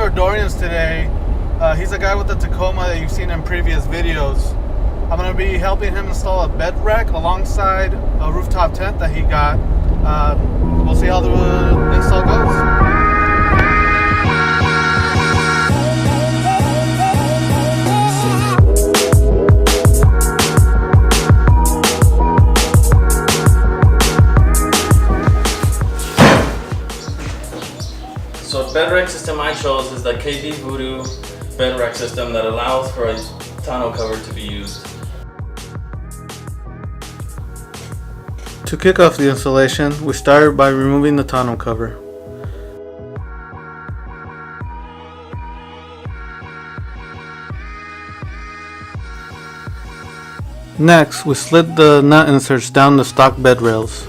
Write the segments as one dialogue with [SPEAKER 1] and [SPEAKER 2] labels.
[SPEAKER 1] customer of Dorian's today. He's a guy with the Tacoma that you've seen in previous videos. I'm going to be helping him install a bed rack alongside a rooftop tent that he got. We'll see how the install goes.
[SPEAKER 2] So the bed rack system I chose is the KD Voodoo bed rack system that allows for a tonneau cover to be used.
[SPEAKER 1] To kick off the installation, we started by removing the tonneau cover. Next, we slid the nut inserts down the stock bed rails.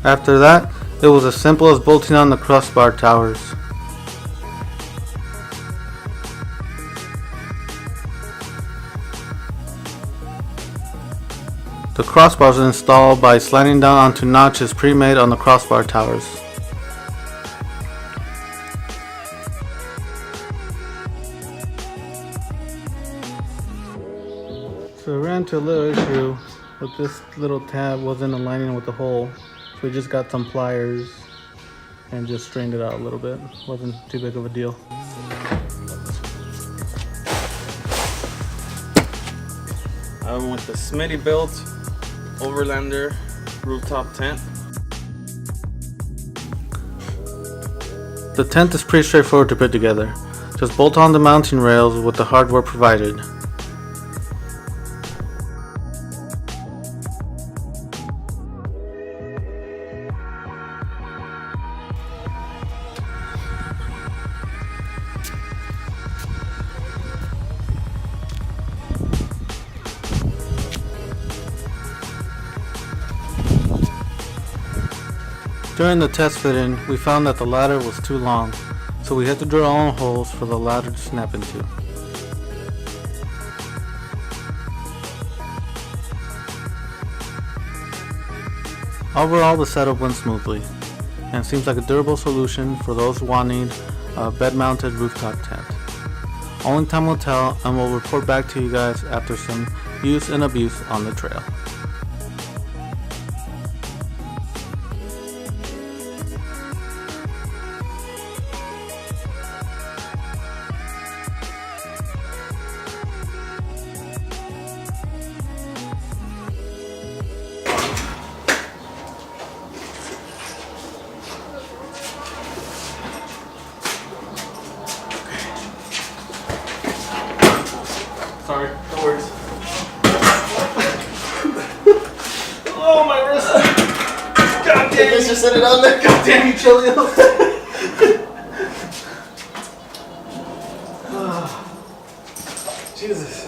[SPEAKER 1] After that, it was as simple as bolting on the crossbar towers. The crossbars are installed by sliding down onto notches pre-made on the crossbar towers. So we ran into a little issue with this little tab wasn't aligning with the hole. So we just got some pliers and just strained it out a little bit. Wasn't too big of a deal.
[SPEAKER 2] I went with the Smittybilt Overlander rooftop tent.
[SPEAKER 1] The tent is pretty straightforward to put together. Just bolt on the mounting rails with the hardware provided. During the test fitting, we found that the ladder was too long, so we had to drill our own holes for the ladder to snap into. Overall, the setup went smoothly, and seems like a durable solution for those wanting a bed-mounted rooftop tent. Only time will tell, and we'll report back to you guys after some use and abuse on the trail.
[SPEAKER 2] Sorry, no worries. Oh, my wrist! God damn you!
[SPEAKER 3] Just set it on there.
[SPEAKER 2] God damn you, Chilio!
[SPEAKER 1] Jesus.